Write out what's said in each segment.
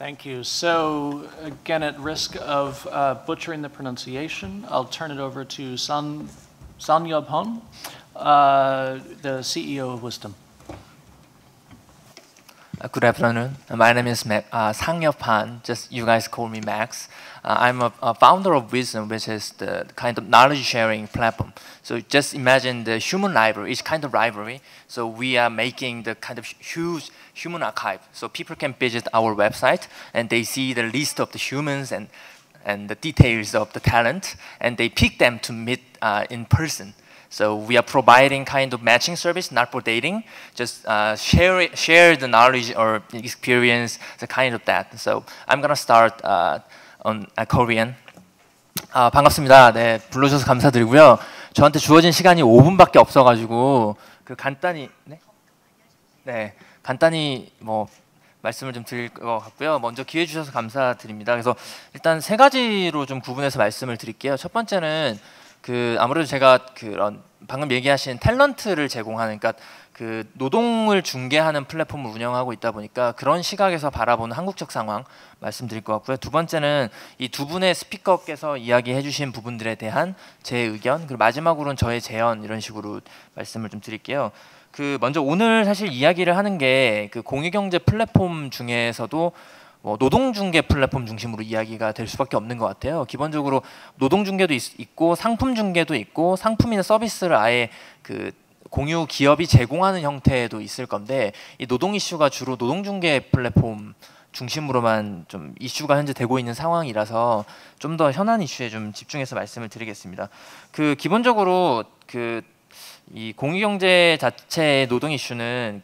Thank you. So, again, at risk of butchering the pronunciation, I'll turn it over to Sanyub Hon, the CEO of Wisdom. Good afternoon. My name is Sangyup Han. Just you guys call me Max. I'm a founder of Wisdom, which is the kind of knowledge sharing platform. So just imagine the human library, it's kind of library. So we are making the kind of huge human archive. So people can visit our website and they see the list of the humans and the details of the talent, and they pick them to meet in person. So we are providing kind of matching service, not for dating, just share the knowledge or experience, the kind of that. So I'm gonna start on Korean. 반갑습니다. 네, 불러주셔서 감사드리고요. 저한테 주어진 시간이 5분밖에 없어가지고 간단히 간단히 뭐 말씀을 좀 드릴 것 같고요. 먼저 기회 주셔서 감사드립니다. 그래서 일단 세 가지로 좀 구분해서 말씀을 드릴게요. 첫 번째는 아무래도 제가 그런 방금 얘기하신 탤런트를 제공하는, 그러니까 그 노동을 중개하는 플랫폼을 운영하고 있다 보니까 그런 시각에서 바라보는 한국적 상황 말씀드릴 것 같고요. 두 번째는 이 두 분의 스피커께서 이야기해 주신 부분들에 대한 제 의견, 그리고 마지막으로는 저의 제언, 이런 식으로 말씀을 좀 드릴게요. 먼저 오늘 사실 이야기를 하는 게 공유경제 플랫폼 중에서도 노동중개 플랫폼 중심으로 이야기가 될 수밖에 없는 것 같아요. 기본적으로 노동중개도 있고 상품중개도 있고 상품이나 서비스를 아예 공유 기업이 제공하는 형태도 있을 건데, 이 노동 이슈가 주로 노동중개 플랫폼 중심으로만 좀 이슈가 현재 되고 있는 상황이라서 좀 더 현안 이슈에 좀 집중해서 말씀을 드리겠습니다. 기본적으로 이 공유경제 자체의 노동 이슈는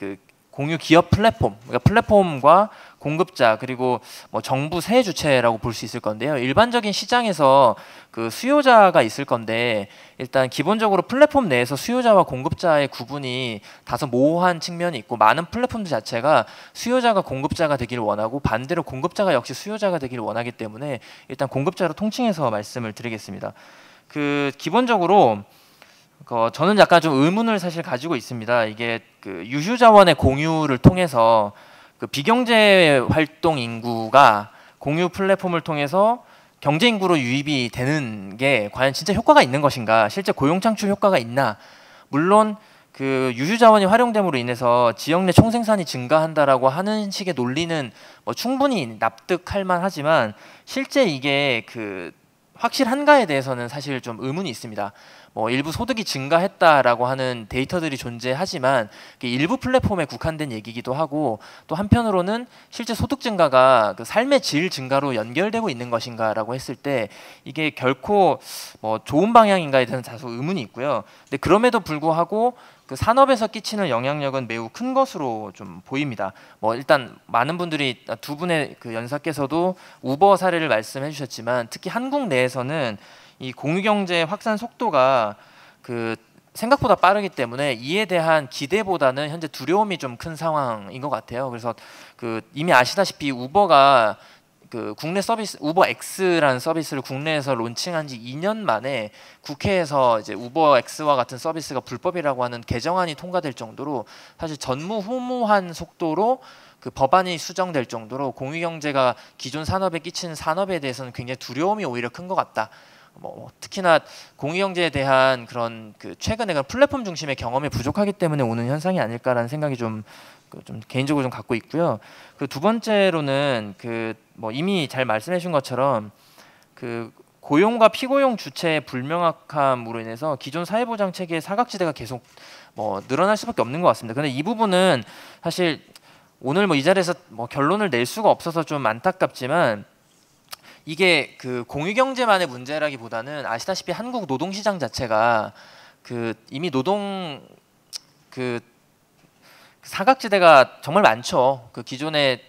공유 기업 플랫폼, 그러니까 플랫폼과 공급자 그리고 정부 세 주체라고 볼 수 있을 건데요. 일반적인 시장에서 수요자가 있을 건데, 일단 기본적으로 플랫폼 내에서 수요자와 공급자의 구분이 다소 모호한 측면이 있고, 많은 플랫폼들 자체가 수요자가 공급자가 되기를 원하고 반대로 공급자가 역시 수요자가 되기를 원하기 때문에 일단 공급자로 통칭해서 말씀을 드리겠습니다. 기본적으로 저는 약간 좀 의문을 사실 가지고 있습니다. 이게 유휴자원의 공유를 통해서 비경제 활동 인구가 공유 플랫폼을 통해서 경제 인구로 유입이 되는 게 과연 진짜 효과가 있는 것인가, 실제 고용 창출 효과가 있나. 물론 유휴자원이 활용됨으로 인해서 지역 내 총생산이 증가한다라고 하는 식의 논리는 충분히 납득할 만하지만, 실제 이게 확실한가에 대해서는 사실 좀 의문이 있습니다. 일부 소득이 증가했다라고 하는 데이터들이 존재하지만 일부 플랫폼에 국한된 얘기기도 하고, 또 한편으로는 실제 소득 증가가 삶의 질 증가로 연결되고 있는 것인가라고 했을 때 이게 결코 좋은 방향인가에 대해서는 다소 의문이 있고요. 근데 그럼에도 불구하고 산업에서 끼치는 영향력은 매우 큰 것으로 좀 보입니다. 일단 많은 분들이 두 분의 연사께서도 우버 사례를 말씀해 주셨지만, 특히 한국 내에서는 이 공유경제 확산 속도가 생각보다 빠르기 때문에 이에 대한 기대보다는 현재 두려움이 좀 큰 상황인 것 같아요. 그래서 이미 아시다시피 우버가 국내 서비스 우버X라는 서비스를 국내에서 론칭한 지 2년 만에 국회에서 이제 우버X와 같은 서비스가 불법이라고 하는 개정안이 통과될 정도로 사실 전무후무한 속도로 법안이 수정될 정도로 공유경제가 기존 산업에 끼치는 산업에 대해서는 굉장히 두려움이 오히려 큰 것 같다. 특히나 공유경제에 대한 그런 최근에 플랫폼 중심의 경험이 부족하기 때문에 오는 현상이 아닐까라는 생각이 좀 개인적으로 좀 갖고 있고요. 두 번째로는 이미 잘 말씀해 주신 것처럼 고용과 피고용 주체의 불명확함으로 인해서 기존 사회보장 체계의 사각지대가 계속 늘어날 수밖에 없는 것 같습니다. 근데 이 부분은 사실 오늘 이 자리에서 결론을 낼 수가 없어서 좀 안타깝지만, 이게 공유경제만의 문제라기보다는 아시다시피 한국 노동시장 자체가 이미 노동 사각지대가 정말 많죠. 기존의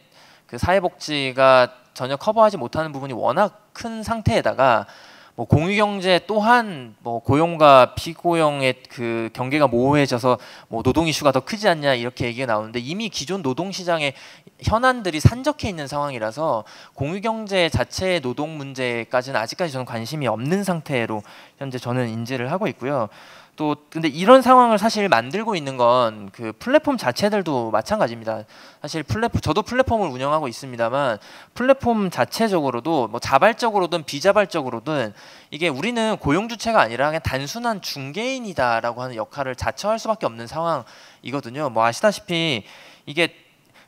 사회복지가 전혀 커버하지 못하는 부분이 워낙 큰 상태에다가 공유경제 또한 고용과 비고용의 경계가 모호해져서 노동 이슈가 더 크지 않냐 이렇게 얘기가 나오는데, 이미 기존 노동시장의 현안들이 산적해 있는 상황이라서 공유경제 자체의 노동 문제까지는 아직까지 저는 관심이 없는 상태로 현재 저는 인지를 하고 있고요. 또 근데 이런 상황을 사실 만들고 있는 건 그 플랫폼 자체들도 마찬가지입니다. 사실 저도 플랫폼을 운영하고 있습니다만 플랫폼 자체적으로도 뭐 자발적으로든 비자발적으로든 이게 우리는 고용 주체가 아니라 그냥 단순한 중개인이다라고 하는 역할을 자처할 수밖에 없는 상황이거든요. 뭐 아시다시피 이게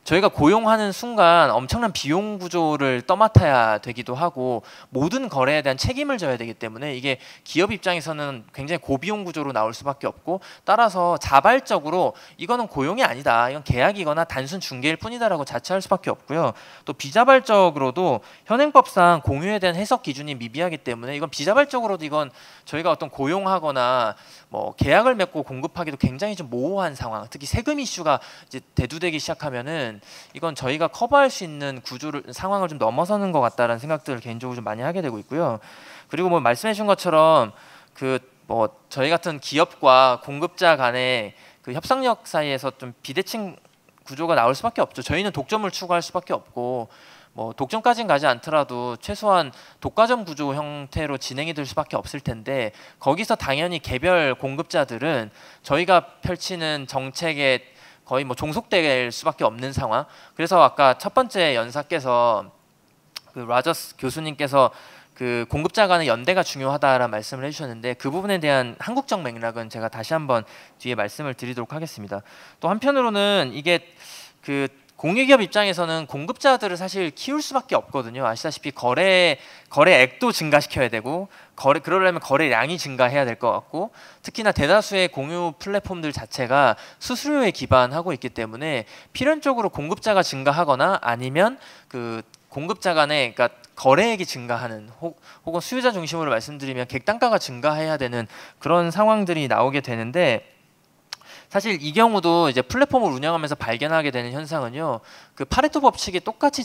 저희가 고용하는 순간 엄청난 비용 구조를 떠맡아야 되기도 하고 모든 거래에 대한 책임을 져야 되기 때문에 이게 기업 입장에서는 굉장히 고비용 구조로 나올 수밖에 없고, 따라서 자발적으로 이거는 고용이 아니다, 이건 계약이거나 단순 중개일 뿐이다라고 자처할 수밖에 없고요. 또 비자발적으로도 현행법상 공유에 대한 해석 기준이 미비하기 때문에 이건 비자발적으로도 이건 저희가 어떤 고용하거나 뭐 계약을 맺고 공급하기도 굉장히 좀 모호한 상황, 특히 세금 이슈가 이제 대두되기 시작하면은 이건 저희가 커버할 수 있는 상황을 좀 넘어서는 것 같다라는 생각들을 개인적으로 좀 많이 하게 되고 있고요. 그리고 뭐 말씀해 주신 것처럼 그 뭐 저희 같은 기업과 공급자 간의 그 협상력 사이에서 좀 비대칭 구조가 나올 수밖에 없죠. 저희는 독점을 추구할 수밖에 없고, 뭐 독점까지는 가지 않더라도 최소한 독과점 구조 형태로 진행이 될 수밖에 없을 텐데, 거기서 당연히 개별 공급자들은 저희가 펼치는 정책에 거의 뭐 종속될 수밖에 없는 상황. 그래서 아까 첫 번째 연사께서 그 라저스 교수님께서 그 공급자 간의 연대가 중요하다라는 말씀을 해주셨는데, 그 부분에 대한 한국적 맥락은 제가 다시 한번 뒤에 말씀을 드리도록 하겠습니다. 또 한편으로는 이게 그 공유기업 입장에서는 공급자들을 사실 키울 수밖에 없거든요. 아시다시피 거래액도 증가시켜야 되고, 그러려면 거래량이 증가해야 될 것 같고, 특히나 대다수의 공유 플랫폼들 자체가 수수료에 기반하고 있기 때문에 필연적으로 공급자가 증가하거나 아니면 그 공급자 간의, 그러니까 거래액이 증가하는, 혹은 수요자 중심으로 말씀드리면 객단가가 증가해야 되는 그런 상황들이 나오게 되는데, 사실 이 경우도 이제 플랫폼을 운영하면서 발견하게 되는 현상은요, 그 파레토 법칙이 똑같이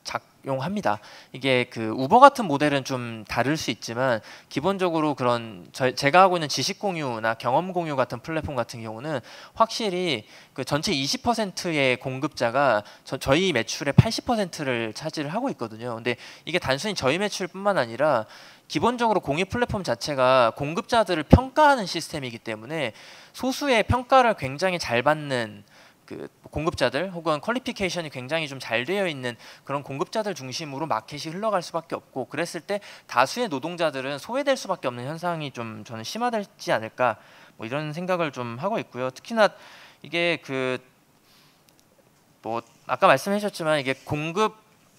작용합니다. 이게 그 우버 같은 모델은 좀 다를 수 있지만, 기본적으로 그런 제가 하고 있는 지식 공유나 경험 공유 같은 플랫폼 같은 경우는 확실히 그 전체 20%의 공급자가 저희 매출의 80%를 차지를 하고 있거든요. 근데 이게 단순히 저희 매출뿐만 아니라 기본적으로 공유 플랫폼 자체가 공급자들을 평가하는 시스템이기 때문에 소수의 평가를 굉장히 잘 받는 그 공급자들, 혹은 퀄리피케이션이 굉장히 좀 잘 되어 있는 그런 공급자들 중심으로 마켓이 흘러갈 수밖에 없고, 그랬을 때 다수의 노동자들은 소외될 수밖에 없는 현상이 좀 저는 심화되지 않을까, 뭐 이런 생각을 좀 하고 있고요. 특히나 이게 그 뭐 아까 말씀해 주셨지만 이게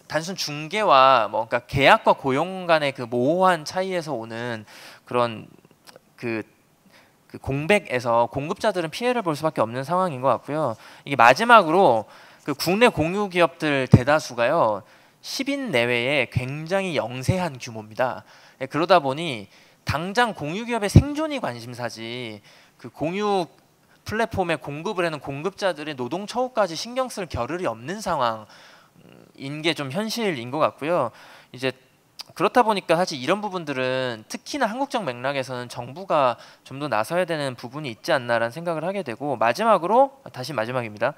단순 중개와 뭐 그러니까 계약과 고용 간의 그 모호한 차이에서 오는 그런 그 공백에서 공급자들은 피해를 볼 수밖에 없는 상황인 것 같고요. 이게 마지막으로 그 국내 공유 기업들 대다수가요 10인 내외의 굉장히 영세한 규모입니다. 그러다 보니 당장 공유 기업의 생존이 관심사지, 그 공유 플랫폼에 공급을 하는 공급자들의 노동 처우까지 신경 쓸 겨를이 없는 상황인 게 좀 현실인 것 같고요. 이제 그렇다 보니까 사실 이런 부분들은 특히나 한국적 맥락에서는 정부가 좀 더 나서야 되는 부분이 있지 않나라는 생각을 하게 되고, 마지막입니다.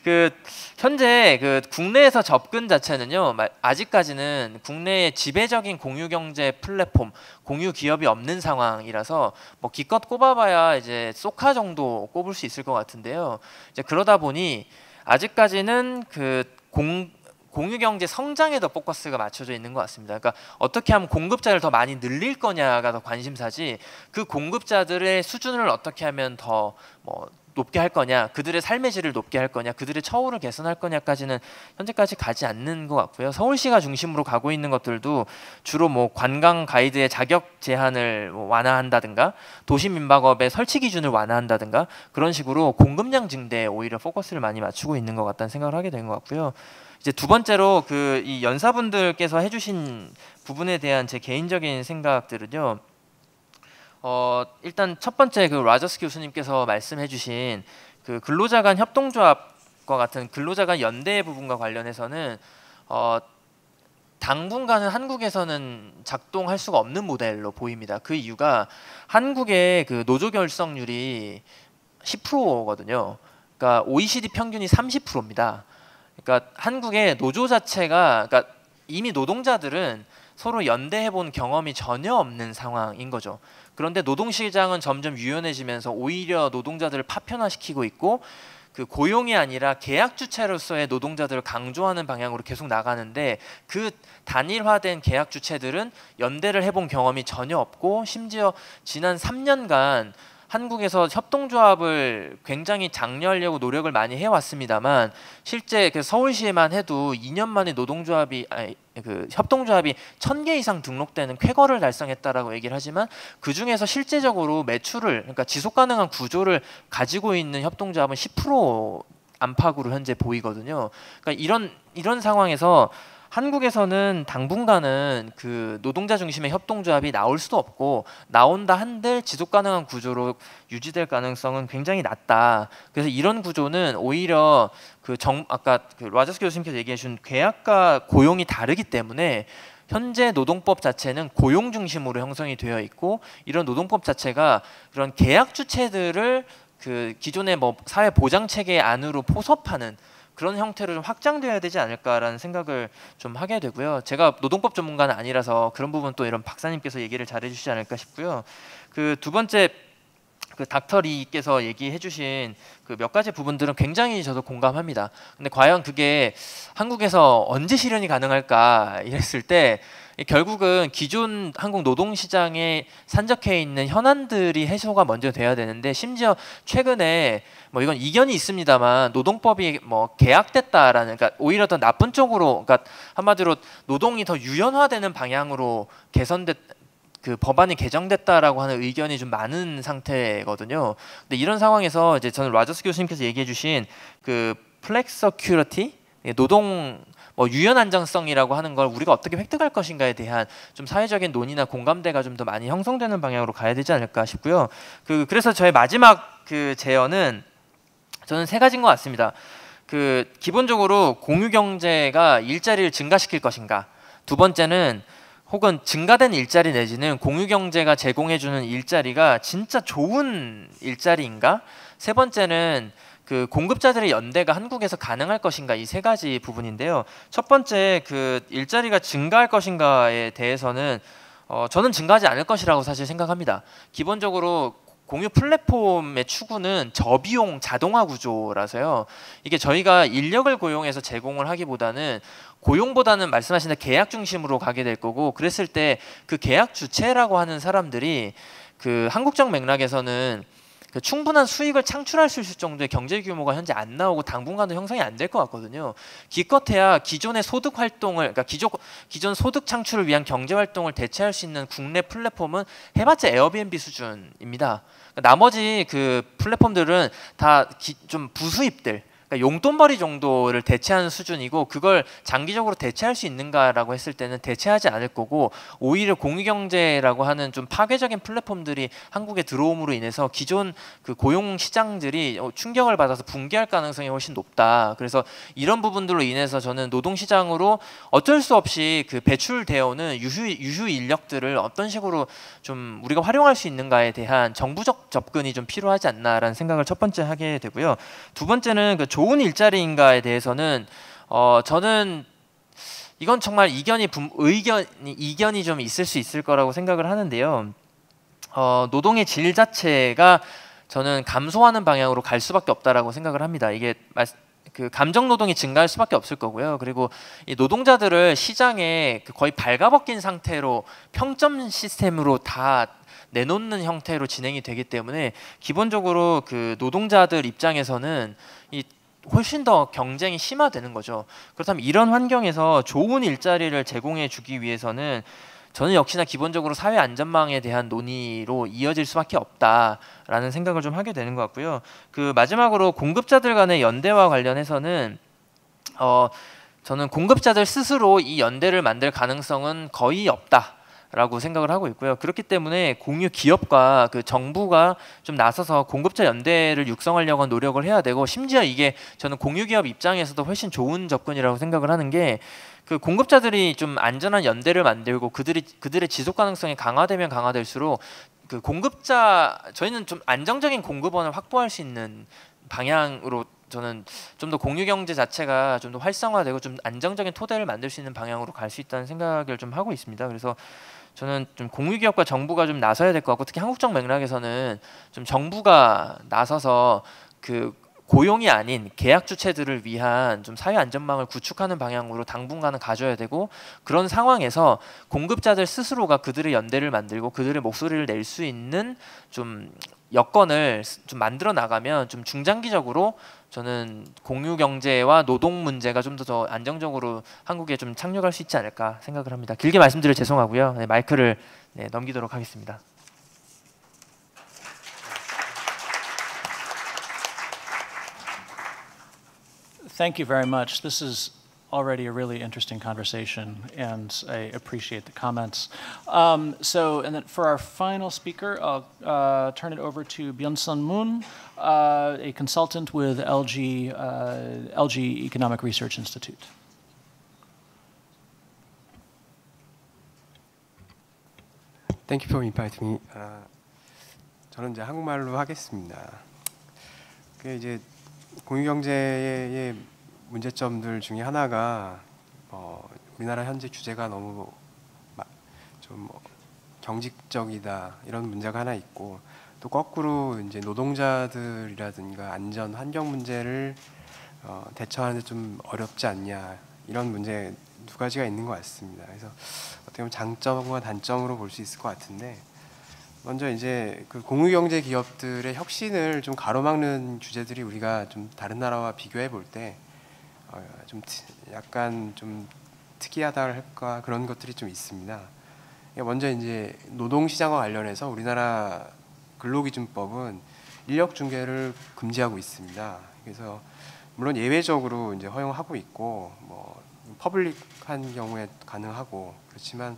그 현재 그 국내에서 접근 자체는요, 아직까지는 국내의 지배적인 공유 경제 플랫폼, 공유 기업이 없는 상황이라서 뭐 기껏 꼽아봐야 이제 소카 정도 꼽을 수 있을 것 같은데요. 이제 그러다 보니 아직까지는 그 공유 경제 성장에 더 포커스가 맞춰져 있는 것 같습니다. 그러니까 어떻게 하면 공급자를 더 많이 늘릴 거냐가 더 관심사지, 그 공급자들의 수준을 어떻게 하면 더 뭐 높게 할 거냐, 그들의 삶의 질을 높게 할 거냐, 그들의 처우를 개선할 거냐까지는 현재까지 가지 않는 것 같고요. 서울시가 중심으로 가고 있는 것들도 주로 뭐 관광 가이드의 자격 제한을 완화한다든가, 도시 민박업의 설치 기준을 완화한다든가, 그런 식으로 공급량 증대에 오히려 포커스를 많이 맞추고 있는 것 같다는 생각을 하게 된 것 같고요. 이제 두 번째로 그 이 연사분들께서 해주신 부분에 대한 제 개인적인 생각들은요. 일단 첫 번째 그 라저스 교수님께서 말씀해주신 그 근로자 간 협동조합과 같은 근로자 간 연대 부분과 관련해서는 당분간은 한국에서는 작동할 수가 없는 모델로 보입니다. 그 이유가 한국의 그 노조 결성률이 10%거든요. 그러니까 OECD 평균이 30%입니다. 그러니까 한국의 노조 자체가, 그러니까 이미 노동자들은 서로 연대해본 경험이 전혀 없는 상황인 거죠. 그런데 노동시장은 점점 유연해지면서 오히려 노동자들을 파편화시키고 있고 그 고용이 아니라 계약 주체로서의 노동자들을 강조하는 방향으로 계속 나가는데 그 단일화된 계약 주체들은 연대를 해본 경험이 전혀 없고 심지어 지난 3년간 한국에서 협동조합을 굉장히 장려하려고 노력을 많이 해왔습니다만 실제 그 서울시에만 해도 2년 만에 그 협동조합이 1000개 이상 등록되는 쾌거를 달성했다라고 얘기를 하지만 그 중에서 실제적으로 매출을 그러니까 지속 가능한 구조를 가지고 있는 협동조합은 10% 안팎으로 현재 보이거든요. 그러니까 이런 상황에서 한국에서는 당분간은 그 노동자 중심의 협동조합이 나올 수도 없고 나온다 한들 지속 가능한 구조로 유지될 가능성은 굉장히 낮다. 그래서 이런 구조는 오히려 아까 그 라저스 교수님께서 얘기해 주신 계약과 고용이 다르기 때문에 현재 노동법 자체는 고용 중심으로 형성이 되어 있고 이런 노동법 자체가 그런 계약 주체들을 그 기존의 뭐 사회 보장 체계 안으로 포섭하는 그런 형태로 좀 확장돼야 되지 않을까라는 생각을 좀 하게 되고요. 제가 노동법 전문가는 아니라서 그런 부분 또 이런 박사님께서 얘기를 잘해주시지 않을까 싶고요. 그 두 번째 그 닥터 리께서 얘기해주신 그 몇 가지 부분들은 굉장히 저도 공감합니다. 근데 과연 그게 한국에서 언제 실현이 가능할까 이랬을 때 결국은 기존 한국 노동시장에 산적해 있는 현안들이 해소가 먼저 돼야 되는데 심지어 최근에 뭐 이건 이견이 있습니다만 노동법이 뭐 개약됐다라는 그러니까 오히려 더 나쁜 쪽으로 그러니까 한마디로 노동이 더 유연화되는 방향으로 그 법안이 개정됐다라고 하는 의견이 좀 많은 상태거든요. 근데 이런 상황에서 이제 저는 라저스 교수님께서 얘기해주신 그 플렉서큐리티 노동 뭐 유연 안정성이라고 하는 걸 우리가 어떻게 획득할 것인가에 대한 좀 사회적인 논의나 공감대가 좀 더 많이 형성되는 방향으로 가야 되지 않을까 싶고요. 그래서 저의 마지막 그 제언은 저는 3가지인 것 같습니다. 그 기본적으로 공유 경제가 일자리를 증가시킬 것인가. 두 번째는 혹은 증가된 일자리 내지는 공유 경제가 제공해주는 일자리가 진짜 좋은 일자리인가? 세 번째는 그 공급자들의 연대가 한국에서 가능할 것인가 이 3가지 부분인데요. 첫 번째 그 일자리가 증가할 것인가에 대해서는 저는 증가하지 않을 것이라고 사실 생각합니다. 기본적으로 공유 플랫폼의 추구는 저비용 자동화 구조라서요. 이게 저희가 인력을 고용해서 제공을 하기보다는 고용보다는 말씀하신 대로 계약 중심으로 가게 될 거고 그랬을 때 그 계약 주체라고 하는 사람들이 그 한국적 맥락에서는 그 충분한 수익을 창출할 수 있을 정도의 경제 규모가 현재 안 나오고 당분간도 형성이 안 될 것 같거든요. 기껏해야 기존의 소득 활동을 그러니까 기존 소득 창출을 위한 경제 활동을 대체할 수 있는 국내 플랫폼은 해봤자 에어비앤비 수준입니다. 그러니까 나머지 그 플랫폼들은 다 좀 부수입들 그러니까 용돈벌이 정도를 대체하는 수준이고 그걸 장기적으로 대체할 수 있는가라고 했을 때는 대체하지 않을 거고 오히려 공유경제라고 하는 좀 파괴적인 플랫폼들이 한국에 들어옴으로 인해서 기존 그 고용 시장들이 충격을 받아서 붕괴할 가능성이 훨씬 높다. 그래서 이런 부분들로 인해서 저는 노동시장으로 어쩔 수 없이 그 배출되어 오는 유휴 인력들을 어떤 식으로 좀 우리가 활용할 수 있는가에 대한 정부적 접근이 좀 필요하지 않나라는 생각을 첫 번째 하게 되고요. 두 번째는 그 좋은 일자리인가에 대해서는 저는 이건 정말 이견이 좀 있을 수 있을 거라고 생각을 하는데요. 노동의 질 자체가 저는 감소하는 방향으로 갈 수밖에 없다라고 생각을 합니다. 이게 그 감정 노동이 증가할 수밖에 없을 거고요. 그리고 이 노동자들을 시장에 거의 발가벗긴 상태로 평점 시스템으로 다 내놓는 형태로 진행이 되기 때문에 기본적으로 그 노동자들 입장에서는 이 훨씬 더 경쟁이 심화되는 거죠. 그렇다면 이런 환경에서 좋은 일자리를 제공해 주기 위해서는 저는 역시나 기본적으로 사회 안전망에 대한 논의로 이어질 수밖에 없다라는 생각을 좀 하게 되는 것 같고요. 그 마지막으로 공급자들 간의 연대와 관련해서는 저는 공급자들 스스로 이 연대를 만들 가능성은 거의 없다. 라고 생각을 하고 있고요. 그렇기 때문에 공유 기업과 그 정부가 좀 나서서 공급자 연대를 육성하려고 노력을 해야 되고 심지어 이게 저는 공유 기업 입장에서도 훨씬 좋은 접근이라고 생각을 하는 게 그 공급자들이 좀 안전한 연대를 만들고 그들의 지속 가능성이 강화되면 강화될수록 그 저희는 좀 안정적인 공급원을 확보할 수 있는 방향으로 저는 좀 더 공유 경제 자체가 좀 더 활성화되고 좀 안정적인 토대를 만들 수 있는 방향으로 갈 수 있다는 생각을 좀 하고 있습니다. 그래서 저는 좀 공유 기업과 정부가 좀 나서야 될 것 같고, 특히 한국적 맥락에서는 좀 정부가 나서서 그 고용이 아닌 계약 주체들을 위한 좀 사회 안전망을 구축하는 방향으로 당분간은 가져야 되고, 그런 상황에서 공급자들 스스로가 그들의 연대를 만들고 그들의 목소리를 낼 수 있는 좀 여건을 좀 만들어 나가면 좀 중장기적으로 저는 공유 경제와 노동 문제가 좀 더 안정적으로 한국에 좀 착륙할 수 있지 않을까 생각을 합니다. 길게 말씀드려 죄송하고요. 네, 마이크를 넘기도록 하겠습니다. Thank you very much. This is already a really interesting conversation, and I appreciate the comments. And then for our final speaker, I'll turn it over to Byung-Sun Moon, a consultant with LG Economic Research Institute. Thank you for inviting me. 저는 이제 한국말로 하겠습니다. 그 이제 공유 경제의 문제점들 중에 하나가 우리나라 현재 규제가 너무 좀 경직적이다 이런 문제가 하나 있고, 또 거꾸로 이제 노동자들이라든가 안전 환경 문제를 대처하는데 좀 어렵지 않냐 이런 문제 두 가지가 있는 것 같습니다. 그래서 어떻게 보면 장점과 단점으로 볼 수 있을 것 같은데, 먼저 이제 그 공유경제 기업들의 혁신을 좀 가로막는 규제들이 우리가 좀 다른 나라와 비교해 볼 때 좀 약간 좀 특이하다 할까 그런 것들이 좀 있습니다. 먼저 이제 노동시장과 관련해서 우리나라 근로기준법은 인력 중개를 금지하고 있습니다. 그래서 물론 예외적으로 이제 허용하고 있고 뭐 퍼블릭한 경우에 가능하고, 그렇지만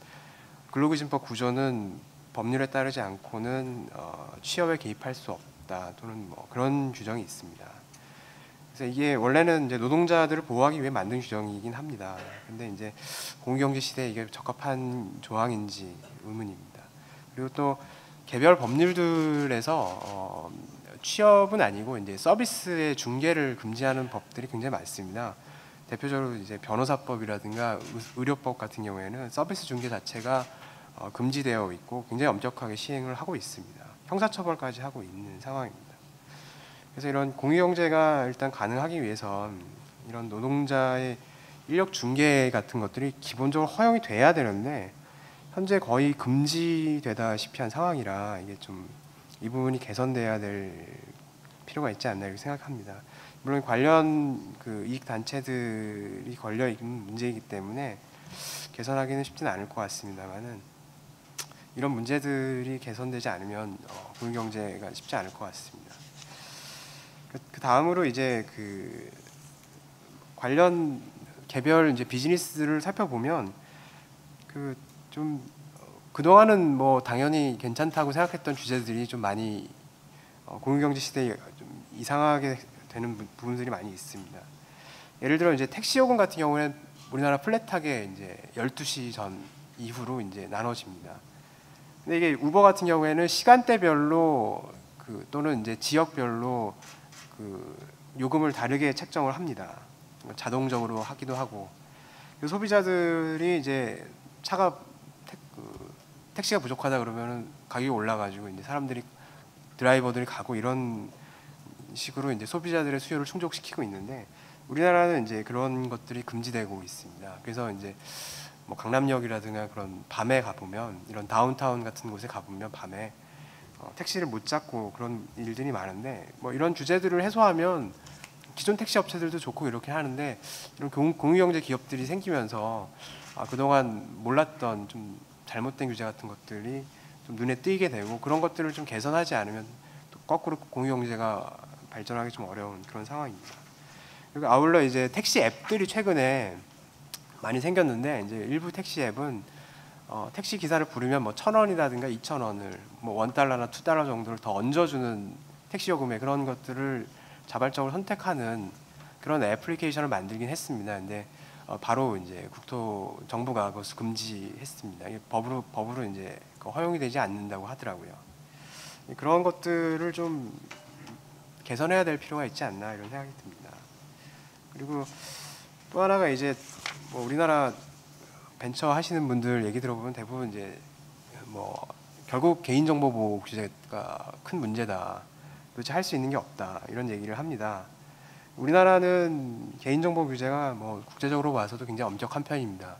근로기준법 구조는 법률에 따르지 않고는 취업에 개입할 수 없다 또는 뭐 그런 규정이 있습니다. 그래서 이게 원래는 이제 노동자들을 보호하기 위해 만든 규정이긴 합니다. 근데 이제 공유경제 시대에 이게 적합한 조항인지 의문입니다. 그리고 또 개별 법률들에서 취업은 아니고 이제 서비스의 중개를 금지하는 법들이 굉장히 많습니다. 대표적으로 이제 변호사법이라든가 의료법 같은 경우에는 서비스 중개 자체가 금지되어 있고 굉장히 엄격하게 시행을 하고 있습니다. 형사처벌까지 하고 있는 상황입니다. 그래서 이런 공유경제가 일단 가능하기 위해선 이런 노동자의 인력 중개 같은 것들이 기본적으로 허용이 돼야 되는데 현재 거의 금지되다시피 한 상황이라 이게 좀 이 부분이 개선돼야 될 필요가 있지 않나 이렇게 생각합니다. 물론 관련 그 이익 단체들이 걸려 있는 문제이기 때문에 개선하기는 쉽지는 않을 것 같습니다만은, 이런 문제들이 개선되지 않으면 공유 경제가 쉽지 않을 것 같습니다. 그 다음으로 이제 그 관련 개별 이제 비즈니스를 살펴보면 그 좀 그동안은 뭐 당연히 괜찮다고 생각했던 주제들이 좀 많이 공유 경제 시대에 좀 이상하게 되는 부분들이 많이 있습니다. 예를 들어 이제 택시 요금 같은 경우에는 우리나라 플랫하게 이제 12시 전 이후로 이제 나눠집니다. 근데 이게 우버 같은 경우에는 시간대별로 또는 이제 지역별로 그 요금을 다르게 책정을 합니다. 자동적으로 하기도 하고, 소비자들이 이제 택시가 부족하다 그러면은 가격이 올라가지고 이제 사람들이 드라이버들이 가고 이런 식으로 이제 소비자들의 수요를 충족시키고 있는데, 우리나라는 이제 그런 것들이 금지되고 있습니다. 그래서 이제 뭐 강남역이라든가 그런 밤에 가보면, 이런 다운타운 같은 곳에 가보면 밤에 택시를 못 잡고 그런 일들이 많은데, 뭐 이런 주제들을 해소하면 기존 택시 업체들도 좋고 이렇게 하는데, 이런 공유경제 기업들이 생기면서 그동안 몰랐던 좀 잘못된 규제 같은 것들이 좀 눈에 띄게 되고, 그런 것들을 좀 개선하지 않으면 또 거꾸로 공유경제가 발전하기 좀 어려운 그런 상황입니다. 그리고 아울러 이제 택시 앱들이 최근에 많이 생겼는데, 이제 일부 택시 앱은 택시 기사를 부르면 뭐 1,000원이라든가 2,000원을 뭐 $1나 $2 정도를 더 얹어주는 택시 요금에 그런 것들을 자발적으로 선택하는 그런 애플리케이션을 만들긴 했습니다. 근데 바로 이제 정부가 그것을 금지했습니다. 이게 법으로 이제 허용이 되지 않는다고 하더라고요. 그런 것들을 좀 개선해야 될 필요가 있지 않나 이런 생각이 듭니다. 그리고 또 하나가 이제 뭐 우리나라 벤처 하시는 분들 얘기 들어보면 대부분 이제 뭐 결국 개인정보 보호 규제가 큰 문제다. 도대체 할 수 있는 게 없다. 이런 얘기를 합니다. 우리나라는 개인정보 규제가 뭐 국제적으로 봐서도 굉장히 엄격한 편입니다.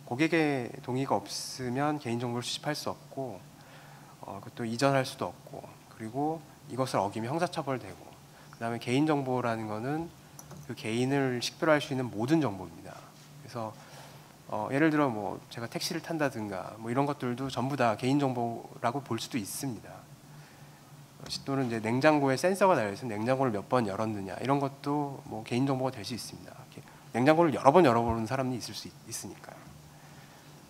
고객의 동의가 없으면 개인정보를 수집할 수 없고 그것도 이전할 수도 없고 그리고 이것을 어기면 형사처벌되고 그다음에 개인정보라는 거는 그 개인을 식별할 수 있는 모든 정보입니다. 그래서 예를 들어 뭐 제가 택시를 탄다든가 뭐 이런 것들도 전부 다 개인정보라고 볼 수도 있습니다. 또는 이제 냉장고에 센서가 달려 있으면 냉장고를 몇 번 열었느냐 이런 것도 뭐 개인정보가 될 수 있습니다. 냉장고를 여러 번 열어보는 사람이 있을 수 있으니까요.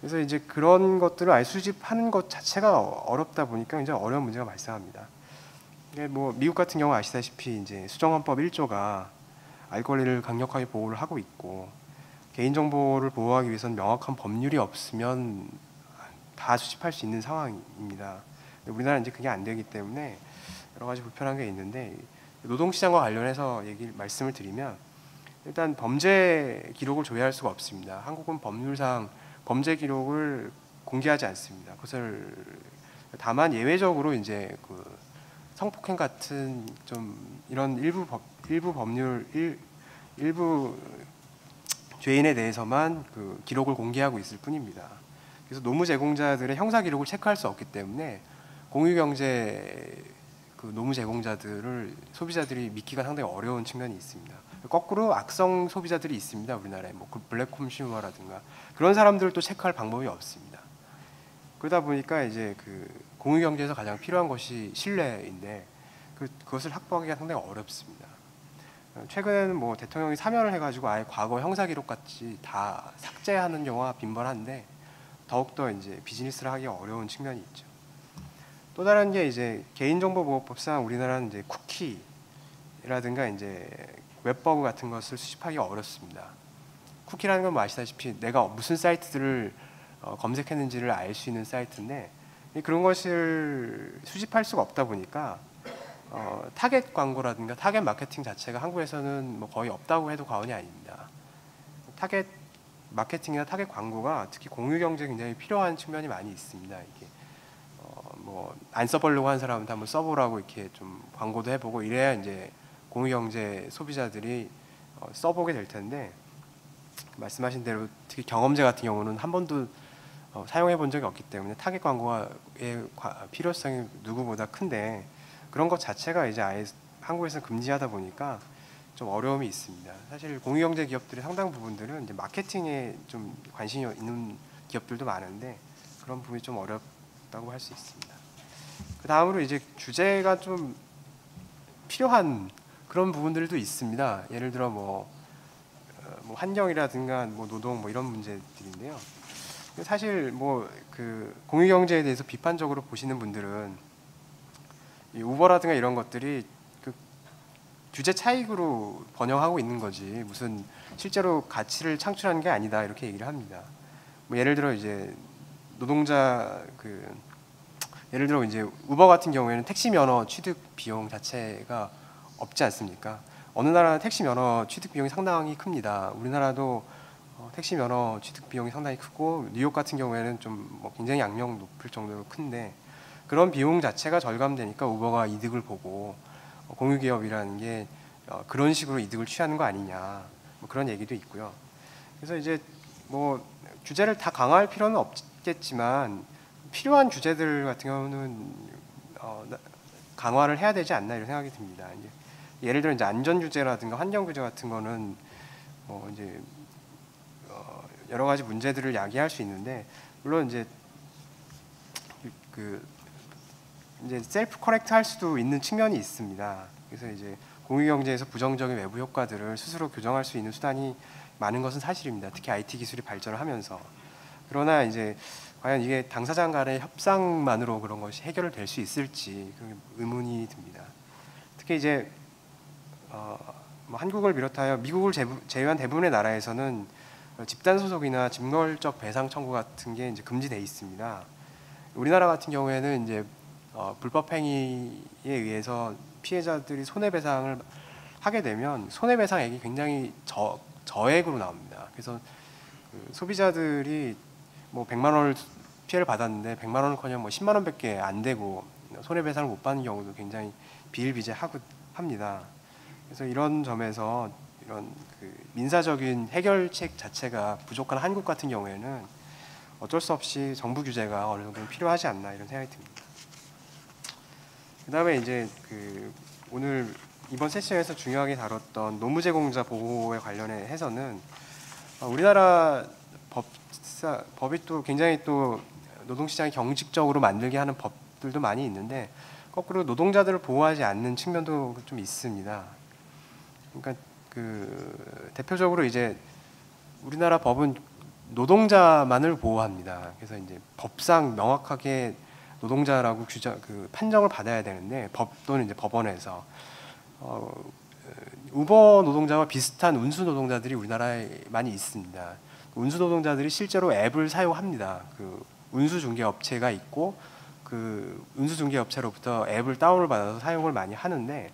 그래서 이제 그런 것들을 아예 수집하는 것 자체가 어렵다 보니까 굉장히 어려운 문제가 발생합니다. 이게 뭐 미국 같은 경우 아시다시피 이제 수정헌법 1조가 알 권리를 강력하게 보호를 하고 있고 개인정보를 보호하기 위해서는 명확한 법률이 없으면 다 수집할 수 있는 상황입니다. 우리나라는 이제 그게 안 되기 때문에 여러 가지 불편한 게 있는데 노동시장과 관련해서 말씀을 드리면 일단 범죄 기록을 조회할 수가 없습니다. 한국은 법률상 범죄 기록을 공개하지 않습니다. 그것을 다만 예외적으로 이제 그 성폭행 같은 좀 이런 일부 죄인에 대해서만 그 기록을 공개하고 있을 뿐입니다. 그래서 노무 제공자들의 형사 기록을 체크할 수 없기 때문에 공유경제 그 노무 제공자들을 소비자들이 믿기가 상당히 어려운 측면이 있습니다. 거꾸로 악성 소비자들이 있습니다. 우리나라에 뭐 블랙 콘슈머라든가 그런 사람들을 또 체크할 방법이 없습니다. 그러다 보니까 이제 그 공유경제에서 가장 필요한 것이 신뢰인데 그것을 확보하기가 상당히 어렵습니다. 최근에는 뭐 대통령이 사면을 해가지고 아예 과거 형사 기록같이 다 삭제하는 경우가 빈번한데 더욱더 이제 비즈니스를 하기 어려운 측면이 있죠. 또 다른 게 이제 개인정보보호법상 우리나라는 이제 쿠키라든가 이제 웹버그 같은 것을 수집하기 어렵습니다. 쿠키라는 건 뭐 아시다시피 내가 무슨 사이트들을 검색했는지를 알 수 있는 사이트인데 그런 것을 수집할 수가 없다 보니까 타겟 광고라든가 타겟 마케팅 자체가 한국에서는 뭐 거의 없다고 해도 과언이 아닙니다. 타겟 마케팅이나 타겟 광고가 특히 공유경제에 굉장히 필요한 측면이 많이 있습니다. 이게 뭐 안 써보려고 하는 사람은 한번 써보라고 이렇게 좀 광고도 해보고 이래야 이제 공유경제 소비자들이 써보게 될 텐데 말씀하신 대로 특히 경험제 같은 경우는 한 번도 사용해 본 적이 없기 때문에 타겟 광고의 필요성이 누구보다 큰데 그런 것 자체가 이제 아예 한국에서 금지하다 보니까 좀 어려움이 있습니다. 사실 공유경제 기업들의 상당 부분들은 이제 마케팅에 좀 관심이 있는 기업들도 많은데 그런 부분이 좀 어렵다고 할 수 있습니다. 그 다음으로 이제 규제가 좀 필요한 그런 부분들도 있습니다. 예를 들어 뭐 환경이라든가 뭐 노동 뭐 이런 문제들인데요. 사실 뭐 그 공유경제에 대해서 비판적으로 보시는 분들은 이 우버라든가 이런 것들이 그 규제 차익으로 번영하고 있는 거지 무슨 실제로 가치를 창출하는 게 아니다 이렇게 얘기를 합니다. 뭐 예를 들어 이제 노동자 예를 들어 이제 우버 같은 경우에는 택시 면허 취득 비용 자체가 없지 않습니까? 어느 나라는 택시 면허 취득 비용이 상당히 큽니다. 우리나라도 택시 면허 취득 비용이 상당히 크고 뉴욕 같은 경우에는 좀 뭐 굉장히 양력 높을 정도로 큰데 그런 비용 자체가 절감되니까 우버가 이득을 보고 공유기업이라는 게 그런 식으로 이득을 취하는 거 아니냐 뭐 그런 얘기도 있고요. 그래서 이제 뭐 규제를 다 강화할 필요는 없겠지만 필요한 규제들 같은 경우는 강화를 해야 되지 않나 이런 생각이 듭니다. 이제 예를 들어 이제 안전 규제라든가 환경 규제 같은 거는 뭐 이제 여러 가지 문제들을 야기할 수 있는데 물론 이제 이제 셀프 커렉트 할 수도 있는 측면이 있습니다. 그래서 이제 공유경제에서 부정적인 외부 효과들을 스스로 교정할 수 있는 수단이 많은 것은 사실입니다. 특히 IT 기술이 발전을 하면서. 그러나 이제 과연 이게 당사자 간의 협상만으로 그런 것이 해결될 수 있을지 의문이 듭니다. 특히 이제 뭐 한국을 비롯하여 미국을 제외한 대부분의 나라에서는 집단 소속이나 직설적 배상 청구 같은 게 이제 금지돼 있습니다. 우리나라 같은 경우에는 이제 불법 행위에 의해서 피해자들이 손해배상을 하게 되면 손해배상액이 굉장히 저액으로 나옵니다. 그래서 그 소비자들이 뭐 100만 원을 피해를 받았는데 100만 원은커녕 뭐 10만 원밖에 안 되고 손해배상을 못 받는 경우도 굉장히 비일비재하고 합니다. 그래서 이런 점에서 이런 그 민사적인 해결책 자체가 부족한 한국 같은 경우에는 어쩔 수 없이 정부 규제가 어느 정도 필요하지 않나 이런 생각이 듭니다. 그다음에 이제 그 오늘 이번 세션에서 중요하게 다뤘던 노무제공자 보호에 관련해서는 우리나라 법이 또 굉장히 또 노동시장이 경직적으로 만들게 하는 법들도 많이 있는데 거꾸로 노동자들을 보호하지 않는 측면도 좀 있습니다. 그러니까 그 대표적으로 이제 우리나라 법은 노동자만을 보호합니다. 그래서 이제 법상 명확하게 노동자라고 그 판정을 받아야 되는데 법 또는 이제 법원에서 우버 노동자와 비슷한 운수 노동자들이 우리나라에 많이 있습니다. 운수 노동자들이 실제로 앱을 사용합니다. 그 운수 중개 업체가 있고 그 운수 중개 업체로부터 앱을 다운을 받아서 사용을 많이 하는데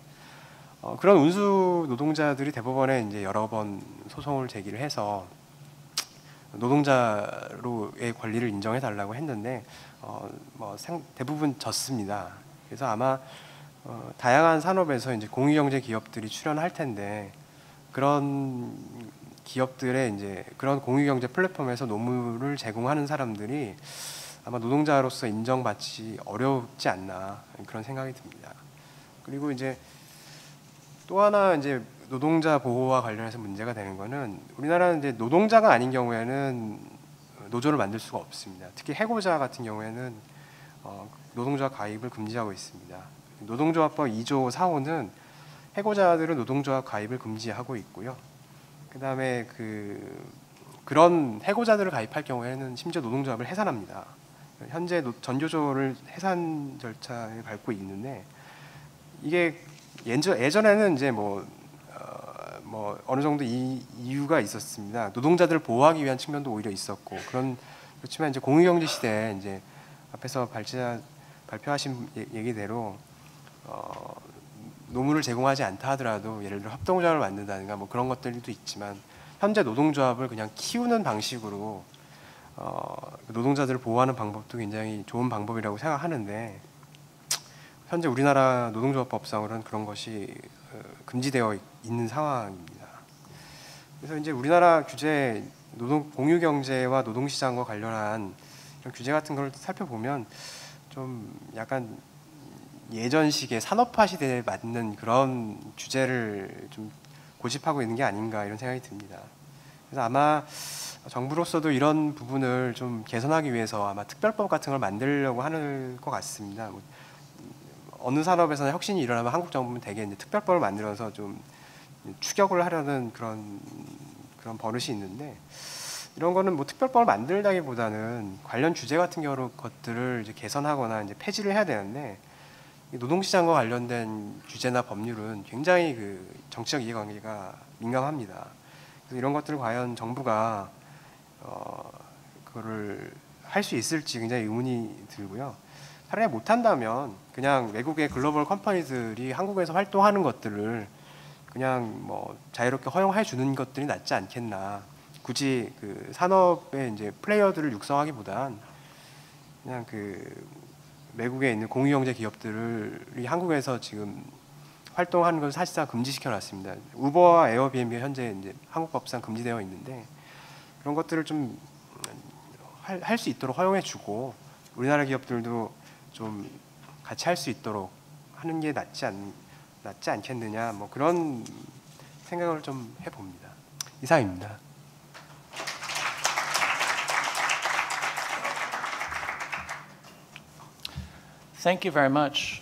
그런 운수 노동자들이 대법원에 이제 여러 번 소송을 제기를 해서 노동자로의 권리를 인정해 달라고 했는데 대부분 졌습니다. 그래서 아마 다양한 산업에서 이제 공유경제 기업들이 출연할 텐데 그런 기업들의 이제 그런 공유경제 플랫폼에서 노무를 제공하는 사람들이 아마 노동자로서 인정받지 어렵지 않나 그런 생각이 듭니다. 그리고 이제 또 하나 이제 노동자 보호와 관련해서 문제가 되는 거는 우리나라는 이제 노동자가 아닌 경우에는 노조를 만들 수가 없습니다. 특히 해고자 같은 경우에는 노동조합 가입을 금지하고 있습니다. 노동조합법 2조 4호는 해고자들은 노동조합 가입을 금지하고 있고요. 그다음에 그런 해고자들을 가입할 경우에는 심지어 노동조합을 해산합니다. 현재 전교조를 해산 절차를 밟고 있는데 이게 예전에는 이제 뭐 어느 정도 이유가 있었습니다. 노동자들을 보호하기 위한 측면도 오히려 있었고 그렇지만 이제 공유경제 시대에 이제 앞에서 발표하신 얘기대로 노무를 제공하지 않다 하더라도 예를 들어 합동조합을 만든다든가 뭐 그런 것들도 있지만 현재 노동조합을 그냥 키우는 방식으로 노동자들을 보호하는 방법도 굉장히 좋은 방법이라고 생각하는데 현재 우리나라 노동조합법상으로는 그런 것이 금지되어 있는 상황입니다. 그래서 이제 우리나라 규제 공유경제와 노동시장과 관련한 이런 규제 같은 걸 살펴보면 좀 약간 예전식의 산업화 시대에 맞는 그런 규제를 좀 고집하고 있는 게 아닌가 이런 생각이 듭니다. 그래서 아마 정부로서도 이런 부분을 좀 개선하기 위해서 아마 특별법 같은 걸 만들려고 하는 것 같습니다. 어느 산업에서나 혁신이 일어나면 한국 정부는 대개 이제 특별법을 만들어서 좀 추격을 하려는 그런 버릇이 있는데 이런 거는 뭐 특별법을 만들다기보다는 관련 규제 같은 것들을 이제 개선하거나 이제 폐지를 해야 되는데 노동시장과 관련된 규제나 법률은 굉장히 그 정치적 이해관계가 민감합니다. 그래서 이런 것들을 과연 정부가 그거를 할 수 있을지 굉장히 의문이 들고요. 차라리 못한다면 그냥 외국의 글로벌 컴퍼니들이 한국에서 활동하는 것들을 그냥 뭐 자유롭게 허용해 주는 것들이 낫지 않겠나. 굳이 그 산업의 이제 플레이어들을 육성하기보단 그냥 그 외국에 있는 공유경제 기업들이 한국에서 지금 활동하는 것을 사실상 금지시켜 놨습니다. 우버와 에어비앤비가 현재 이제 한국 법상 금지되어 있는데 그런 것들을 좀 할 수 있도록 허용해 주고 우리나라 기업들도 좀 같이 할 수 있도록 하는 게 낫지 않겠느냐 뭐 그런 생각을 좀 해봅니다. 이상입니다. Thank you very much.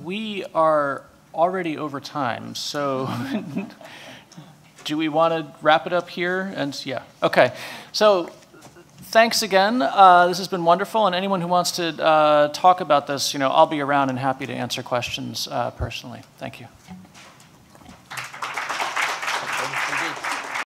We are already over time, so do we want to wrap it up here? And yeah, okay. So thanks again. This has been wonderful, and anyone who wants to talk about this, I'll be around and happy to answer questions personally. Thank you.